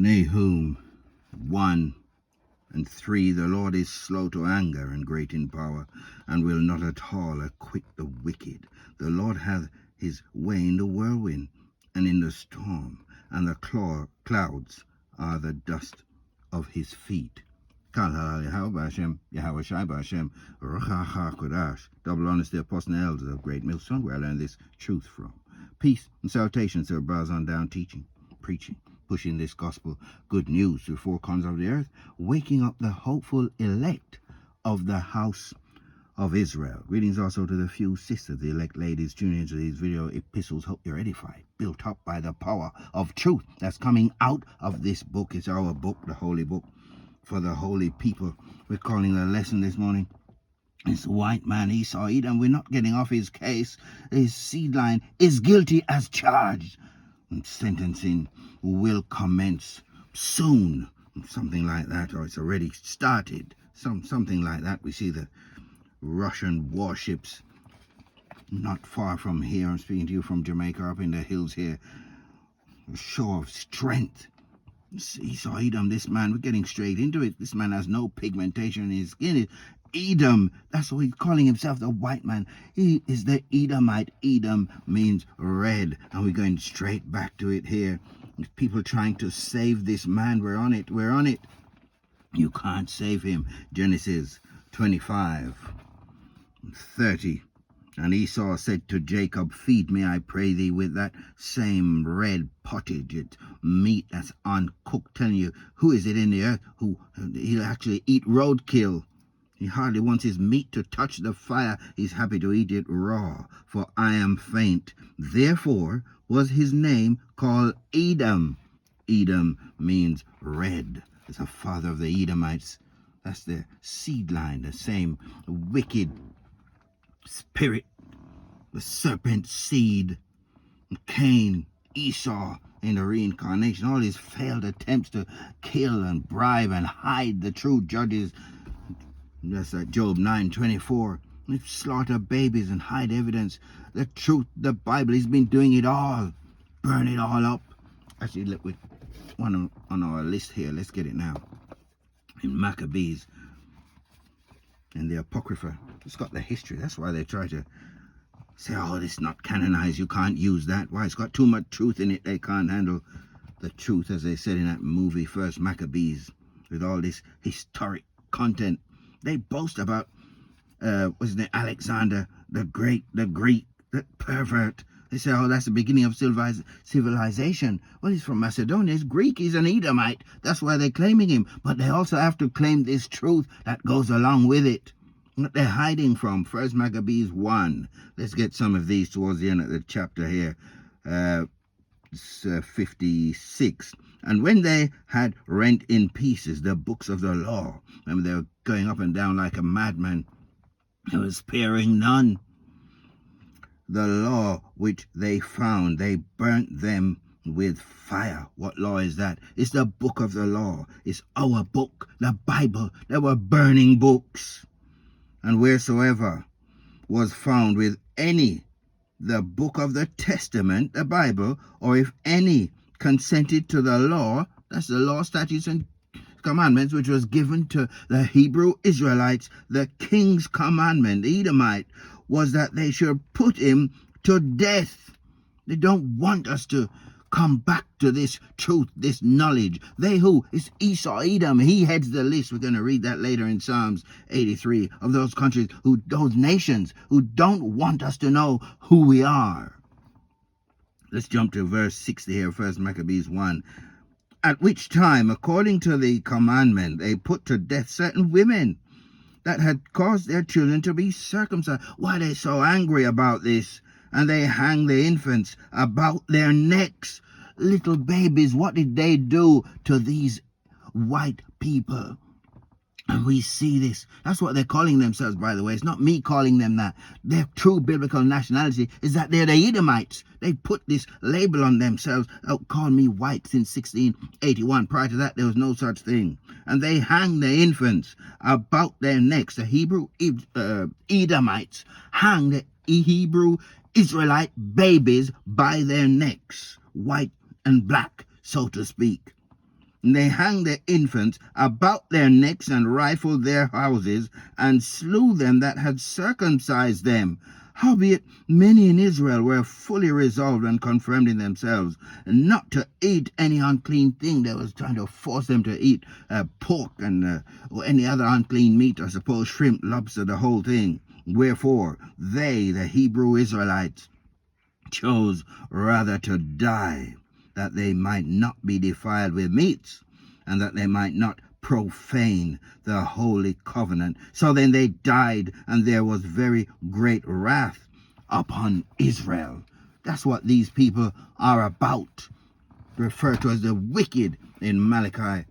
Nahum 1:3. The Lord is slow to anger and great in power, and will not at all acquit the wicked. The Lord hath his way in the whirlwind and in the storm, and the clouds are the dust of his feet. Double honest, the apostle and elders of Great Millstone, where I learned this truth from. Peace and salutations to our brothers on down, teaching, preaching, pushing this gospel good news to four corners of the earth, waking up the hopeful elect of the house of Israel. Greetings also to the few sisters, the elect ladies tuning into these video epistles. Hope you're edified, built up by the power of truth that's coming out of this book. It's our book, the holy book for the holy people. We're calling the lesson this morning, this white man Esau-Edom. We're not getting off his case. His Seedline is guilty as charged, and sentencing will commence soon, something like that, or it's already started, something like that. We see the Russian warships not far from here. I'm speaking to you from Jamaica, up in the hills here. A show of strength. Esau-Edom, this man, we're getting straight into it. This man has no pigmentation in his skin. Edom, that's what he's calling himself, the white man. He is the Edomite. Edom means red, and we're going straight back to it here. People trying to save this man. We're on it. You can't save him. Genesis 25:30. And Esau said to Jacob, feed me, I pray thee, with that same red pottage, it's meat that's uncooked. Telling you, who is it in the earth who he'll actually eat roadkill? He hardly wants his meat to touch the fire. He's happy to eat it raw, for I am faint. Therefore was his name called Edom. Edom means red. It's a father of the Edomites. That's the seed line, the same wicked spirit, the serpent seed. Cain, Esau in the reincarnation, all his failed attempts to kill and bribe and hide the true judges. That's Job 9:24. Slaughter babies and hide evidence. The truth, the Bible, he's been doing it all. Burn it all up. Actually, look, with one on our list here. Let's get it now. In Maccabees, in the Apocrypha, it's got the history. That's why they try to say, oh, this is not canonized, you can't use that. Why? It's got too much truth in it. They can't handle the truth, as they said in that movie, First Maccabees, with all this historic content. They boast about, wasn't it Alexander the Great, the Greek, the pervert. They say, oh, that's the beginning of civilization. Well, he's from Macedonia. He's Greek. He's an Edomite. That's why they're claiming him. But they also have to claim this truth that goes along with it. What they're hiding from. First Maccabees 1. Let's get some of these towards the end of the chapter here. 56. And when they had rent in pieces the books of the law, remember they were going up and down like a madman, they were sparing none. The law which they found, they burnt them with fire. What law is that? It's the book of the law. It's our book, the Bible. They were burning books. And wheresoever was found with any, the book of the Testament, the Bible, or if any consented to the law, that's the law, statutes, and commandments, which was given to the Hebrew Israelites, the king's commandment, the Edomite, was that they should put him to death. They don't want us to come back to this truth, this knowledge. They who? It's Esau-Edom. He heads the list. We're going to read that later in Psalms 83, of those countries, those nations who don't want us to know who we are. Let's jump to verse 60 here, First Maccabees 1. At which time, according to the commandment, they put to death certain women that had caused their children to be circumcised. Why are they so angry about this? And they hang the infants about their necks. Little babies, what did they do to these white people? And we see this. That's what they're calling themselves, by the way. It's not me calling them that. Their true biblical nationality is that they're the Edomites. They put this label on themselves. Oh, call me white since 1681. Prior to that, there was no such thing. And they hang the infants about their necks. The Hebrew Edomites hang the Hebrew Israelite babies by their necks, white and black, so to speak. And they hanged their infants about their necks and rifled their houses and slew them that had circumcised them. Howbeit many in Israel were fully resolved and confirmed in themselves not to eat any unclean thing. They was trying to force them to eat pork and or any other unclean meat, I suppose shrimp, lobster, the whole thing. Wherefore they, the Hebrew Israelites, chose rather to die, that they might not be defiled with meats, and that they might not profane the holy covenant. So then they died, and there was very great wrath upon Israel. That's what these people are about, referred to as the wicked in Malachi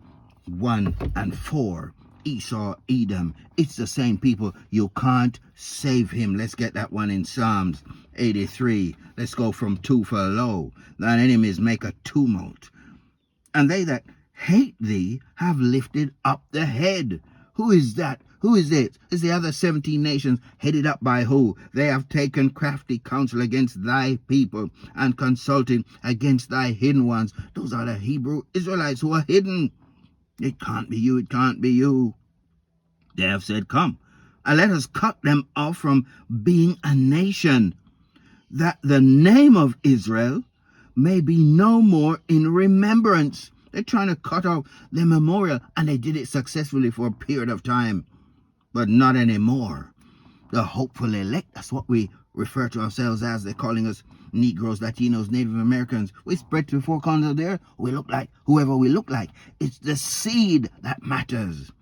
1 and 4. Esau-Edom, it's the same people. You can't save him. Let's get that one in Psalms 83. Let's go from 2 for lo. Thine enemies make a tumult, and they that hate thee have lifted up the head. Who is that? Who is it? It's the other 17 nations, headed up by who? They have taken crafty counsel against thy people and consulting against thy hidden ones. Those are the Hebrew Israelites who are hidden. It can't be you, it can't be you. They have said, come, and let us cut them off from being a nation, that the name of Israel may be no more in remembrance. They're trying to cut off their memorial, and they did it successfully for a period of time, but not anymore. The hopeful elect, that's what we refer to ourselves as. They're calling us Negroes, Latinos, Native Americans. We spread to the four corners of the earth. We look like whoever we look like. It's the seed that matters.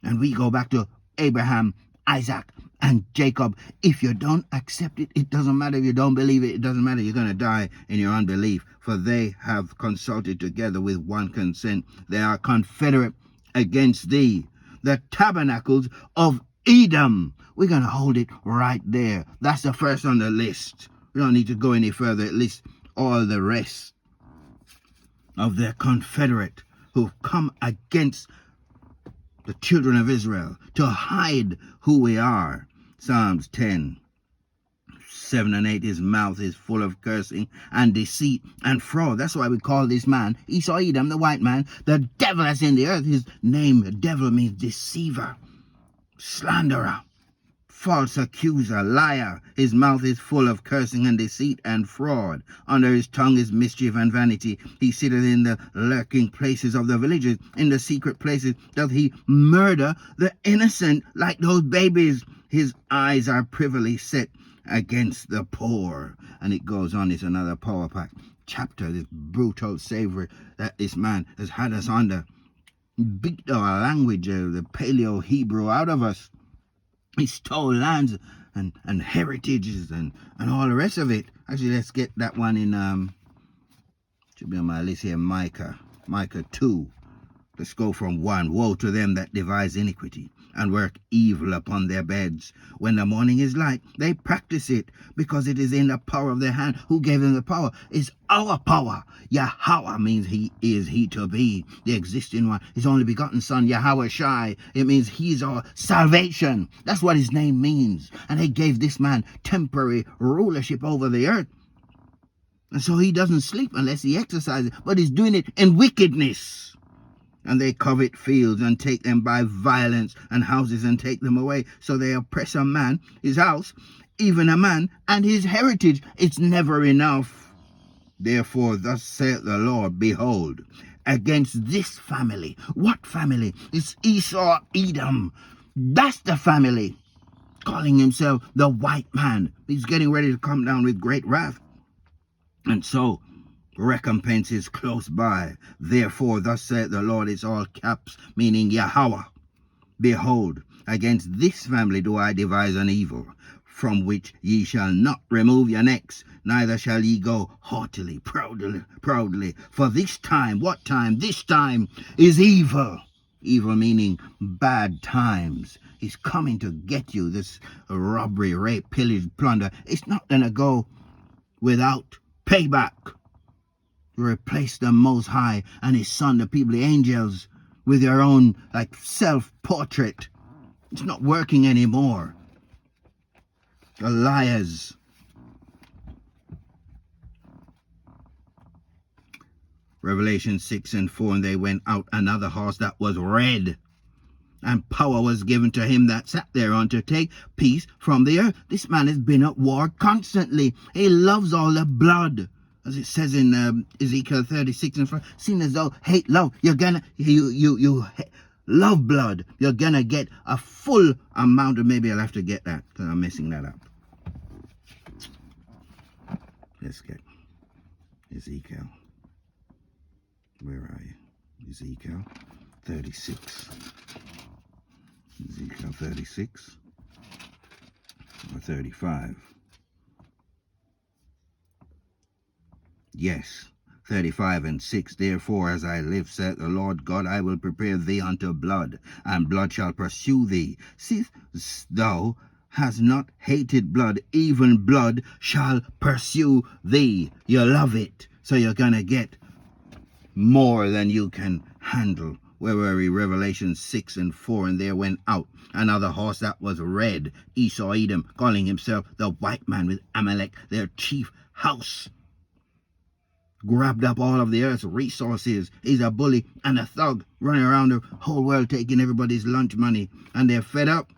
And we go back to Abraham, Isaac, and Jacob. If you don't accept it, it doesn't matter. If you don't believe it, it doesn't matter. You're going to die in your unbelief. For they have consulted together with one consent. They are confederate against thee. The tabernacles of Edom. We're going to hold it right there. That's the first on the list. We don't need to go any further. At least all the rest of their confederate who've come against the children of Israel to hide who we are. Psalms 10, 7 and 8, his mouth is full of cursing and deceit and fraud. That's why we call this man, Esau-Edom, the white man, the devil that's in the earth. His name, devil, means deceiver, slanderer, false accuser, liar. His mouth is full of cursing and deceit and fraud. Under his tongue is mischief and vanity. He sitteth in the lurking places of the villages. In the secret places doth he murder the innocent like those babies. His eyes are privily set against the poor. And it goes on. It's another power pack chapter, this brutal slavery that this man has had us under. Beat our language, the Paleo-Hebrew, out of us. He stole lands and heritages and all the rest of it. Actually, let's get that one in, should be on my list here, Micah 2. Let's go from 1. Woe to them that devise iniquity and work evil upon their beds. When the morning is light, they practice it, because it is in the power of their hand. Who gave them the power? It's our power. Yahweh means he is he to be, the existing one. His only begotten son, Yahweh Shai. It means he's our salvation. That's what his name means. And they gave this man temporary rulership over the earth. And so he doesn't sleep unless he exercises, but he's doing it in wickedness. And they covet fields and take them by violence, and houses and take them away. So they oppress a man, his house, even a man, and his heritage. It's never enough. Therefore, thus saith the Lord, behold, against this family. What family? It's Esau-Edom. That's the family. Calling himself the white man. He's getting ready to come down with great wrath. And so recompense is close by. Therefore, thus saith the Lord, it's all caps, meaning Yahweh. Behold, against this family do I devise an evil, from which ye shall not remove your necks, neither shall ye go haughtily, proudly. For this time, what time? This time is evil. Evil meaning bad times. He's coming to get you. This robbery, rape, pillage, plunder. It's not going to go without payback. Replace the Most High and his son, the people, the angels, with your own self-portrait. It's not working anymore. The liars. Revelation 6 and 4, and they went out another horse that was red, and power was given to him that sat thereon to take peace from the earth. This man has been at war constantly. He loves all the blood. As it says in Ezekiel 36 and 4, seeing as though hate love, you love blood, you're gonna get a full amount of, maybe I'll have to get that because I'm messing that up. Let's get Ezekiel. Where are you? Ezekiel 36. Ezekiel 36 or 35. Yes, 35 and 6. Therefore, as I live, saith the Lord God, I will prepare thee unto blood, and blood shall pursue thee. Seest thou hast not hated blood, even blood shall pursue thee. You love it, so you're gonna get more than you can handle. Where were we? Revelation 6 and 4, and there went out another horse that was red, Esau-Edom, calling himself the white man, with Amalek, their chief house. Grabbed up all of the earth's resources. He's a bully and a thug, running around the whole world taking everybody's lunch money, and they're fed up.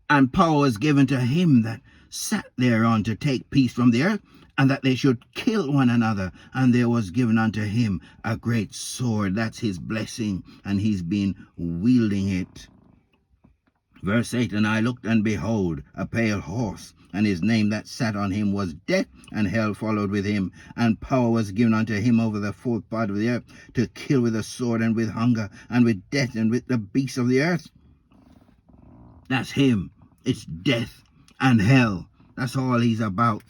And power was given to him that sat thereon to take peace from the earth, and that they should kill one another. And there was given unto him a great sword. That's his blessing, and he's been wielding it. Verse 8, and I looked, and behold, a pale horse, and his name that sat on him was Death, and hell followed with him. And power was given unto him over the fourth part of the earth, to kill with a sword, and with hunger, and with death, and with the beasts of the earth. That's him. It's death and hell. That's all he's about.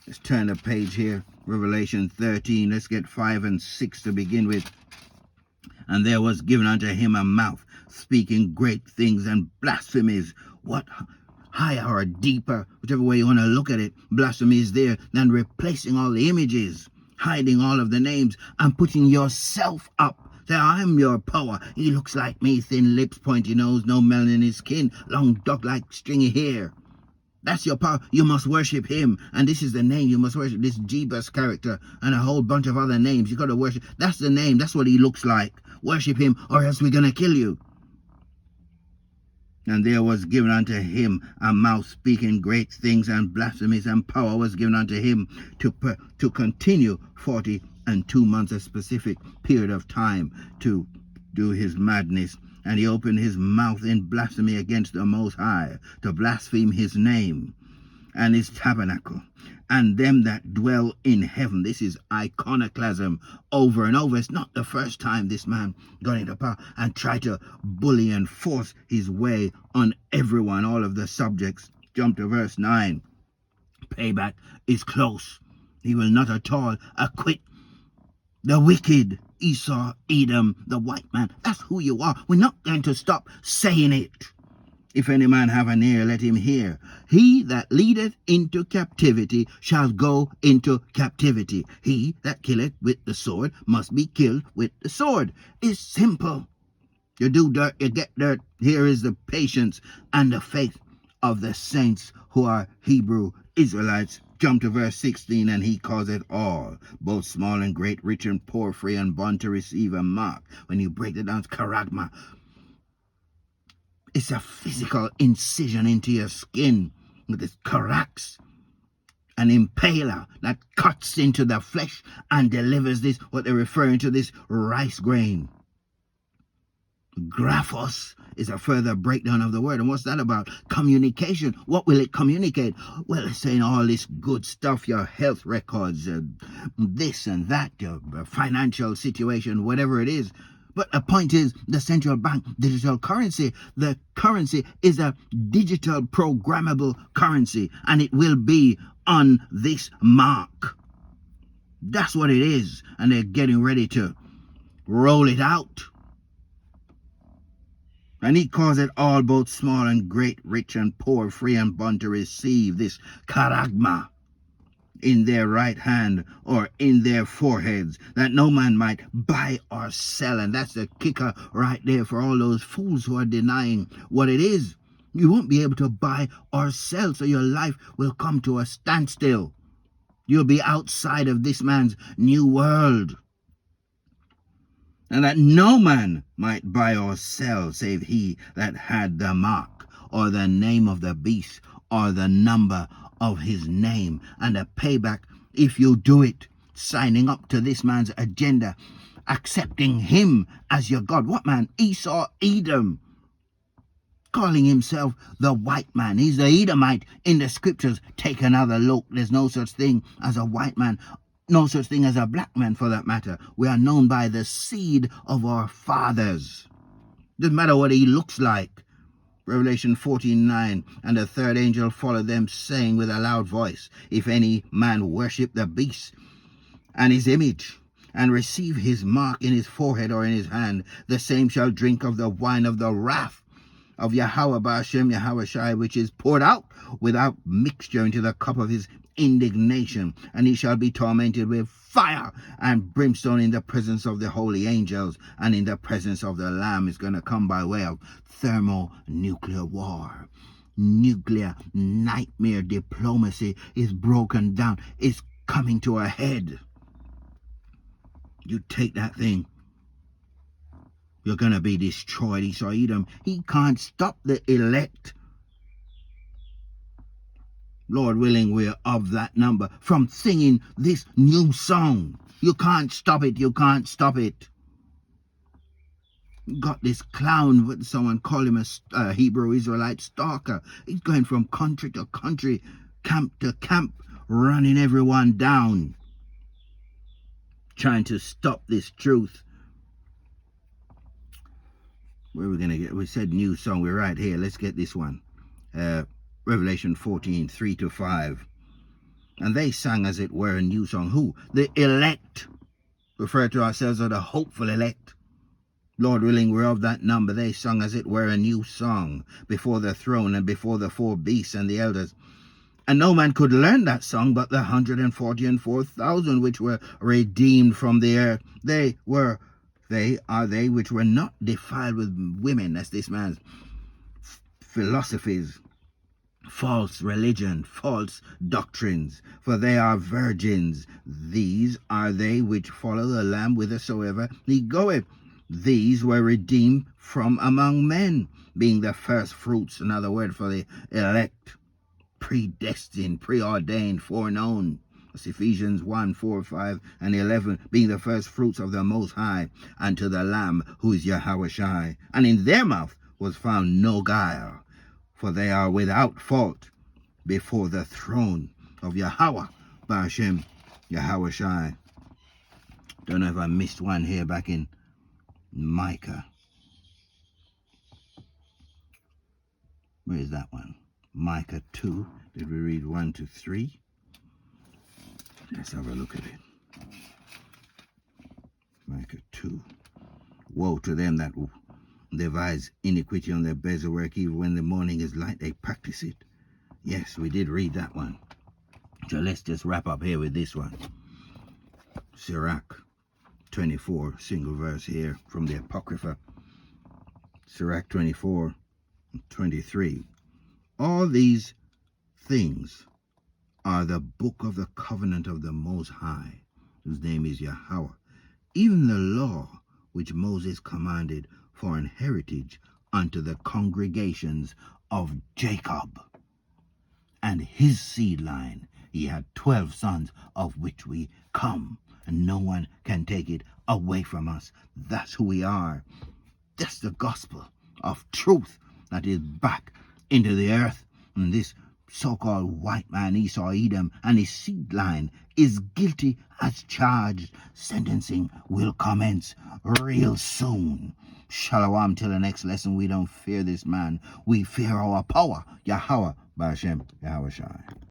Let's turn the page here. Revelation 13. Let's get 5 and 6 to begin with. And there was given unto him a mouth, speaking great things and blasphemies. What higher or deeper, whichever way you want to look at it, blasphemy is there, than replacing all the images, hiding all of the names, and putting yourself up. Say, I'm your power. He looks like me, thin lips, pointy nose, no melanin in his skin, long duck-like stringy hair. That's your power. You must worship him. And this is the name you must worship. This Jebus character and a whole bunch of other names. You got to worship. That's the name. That's what he looks like. Worship him, or else we're going to kill you. And there was given unto him a mouth speaking great things and blasphemies, and power was given unto him to continue 42 months, a specific period of time, to do his madness. And he opened his mouth in blasphemy against the Most High, to blaspheme his name and his tabernacle, and them that dwell in heaven. This is iconoclasm over and over. It's not the first time this man got into power and tried to bully and force his way on everyone, all of the subjects. Jump to verse 9. Payback is close. He will not at all acquit the wicked Esau-Edom, the white man. That's who you are. We're not going to stop saying it. If any man have an ear, let him hear. He that leadeth into captivity shall go into captivity. He that killeth with the sword must be killed with the sword. It's simple. You do dirt, you get dirt. Here is the patience and the faith of the saints who are Hebrew Israelites. Jump to verse 16, and he causeth all, both small and great, rich and poor, free and bond, to receive a mark. When you break it down, it's charagma. It's a physical incision into your skin with this carax, an impaler that cuts into the flesh and delivers this, what they're referring to, this rice grain. Graphos is a further breakdown of the word. And what's that about? Communication. What will it communicate? Well, it's saying all this good stuff, your health records, this and that, your financial situation, whatever it is. But the point is, the central bank digital currency, the currency is a digital programmable currency, and it will be on this mark. That's what it is. And they're getting ready to roll it out. And he causeth all, both small and great, rich and poor, free and bond, to receive this charagma in their right hand or in their foreheads, that no man might buy or sell. And that's the kicker right there for all those fools who are denying what it is. You won't be able to buy or sell, so your life will come to a standstill. You'll be outside of this man's new world. And that no man might buy or sell save he that had the mark, or the name of the beast, or the number of his name. And a payback if you do it, signing up to this man's agenda, accepting him as your God. What man? Esau-Edom, calling himself the white man. He's the Edomite in the scriptures. Take another look. There's no such thing as a white man. No such thing as a black man, for that matter. We are known by the seed of our fathers. Doesn't matter what he looks like. Revelation 14:9, and the third angel followed them, saying with a loud voice, if any man worship the beast and his image, and receive his mark in his forehead or in his hand, the same shall drink of the wine of the wrath of Yahweh Ba'ashem Yahweh Shai, which is poured out without mixture into the cup of his indignation, and he shall be tormented with fire and brimstone in the presence of the holy angels and in the presence of the Lamb. Is going to come by way of thermonuclear war. Nuclear nightmare diplomacy is broken down. It's coming to a head. You take that thing, you're going to be destroyed. Esau-Edom, he can't stop the elect. Lord willing, we're of that number, from singing this new song. You can't stop it. You can't stop it. Got this clown, what someone called him a Hebrew Israelite stalker. He's going from country to country, camp to camp, running everyone down, trying to stop this truth. Where are we going to get? We said new song. We're right here. Let's get this one. Revelation 14:3-5. And they sang as it were a new song. Who? The elect. Refer to ourselves as the hopeful elect. Lord willing, we're of that number. They sung as it were a new song before the throne and before the four beasts and the elders. And no man could learn that song but the 144,000 which were redeemed from the earth. They are they which were not defiled with women. That's this man's philosophies, false religion, false doctrines, for they are virgins. These are they which follow the Lamb whithersoever he goeth. These were redeemed from among men, being the first fruits, another word for the elect, predestined, preordained, foreknown. That's Ephesians 1:4, 5, and 11, being the first fruits of the Most High, unto the Lamb, who is Yahweh Shai. And in their mouth was found no guile, for they are without fault before the throne of Yahweh Ba'ashem Yahweh Shai. Don't know if I missed one here back in Micah. Where is that one? Micah 2. Did we read 1-3? Let's have a look at it. Micah 2. Woe to them that devise iniquity on their beds of work, even when the morning is light, they practice it. Yes, we did read that one. So let's just wrap up here with this one. Sirach 24, single verse here from the Apocrypha. Sirach 24:23. All these things are the book of the covenant of the Most High, whose name is Yahweh, even the law which Moses commanded for an heritage unto the congregations of Jacob. And his seed line, he had 12 sons, of which we come, and no one can take it away from us. That's who we are. That's the gospel of truth that is back into the earth. And this so-called white man, Esau-Edom, and his seed line is guilty as charged. Sentencing will commence real soon. Shalom till the next lesson. We don't fear this man. We fear our power. Yahweh Ba'ashem Yahweh Shai.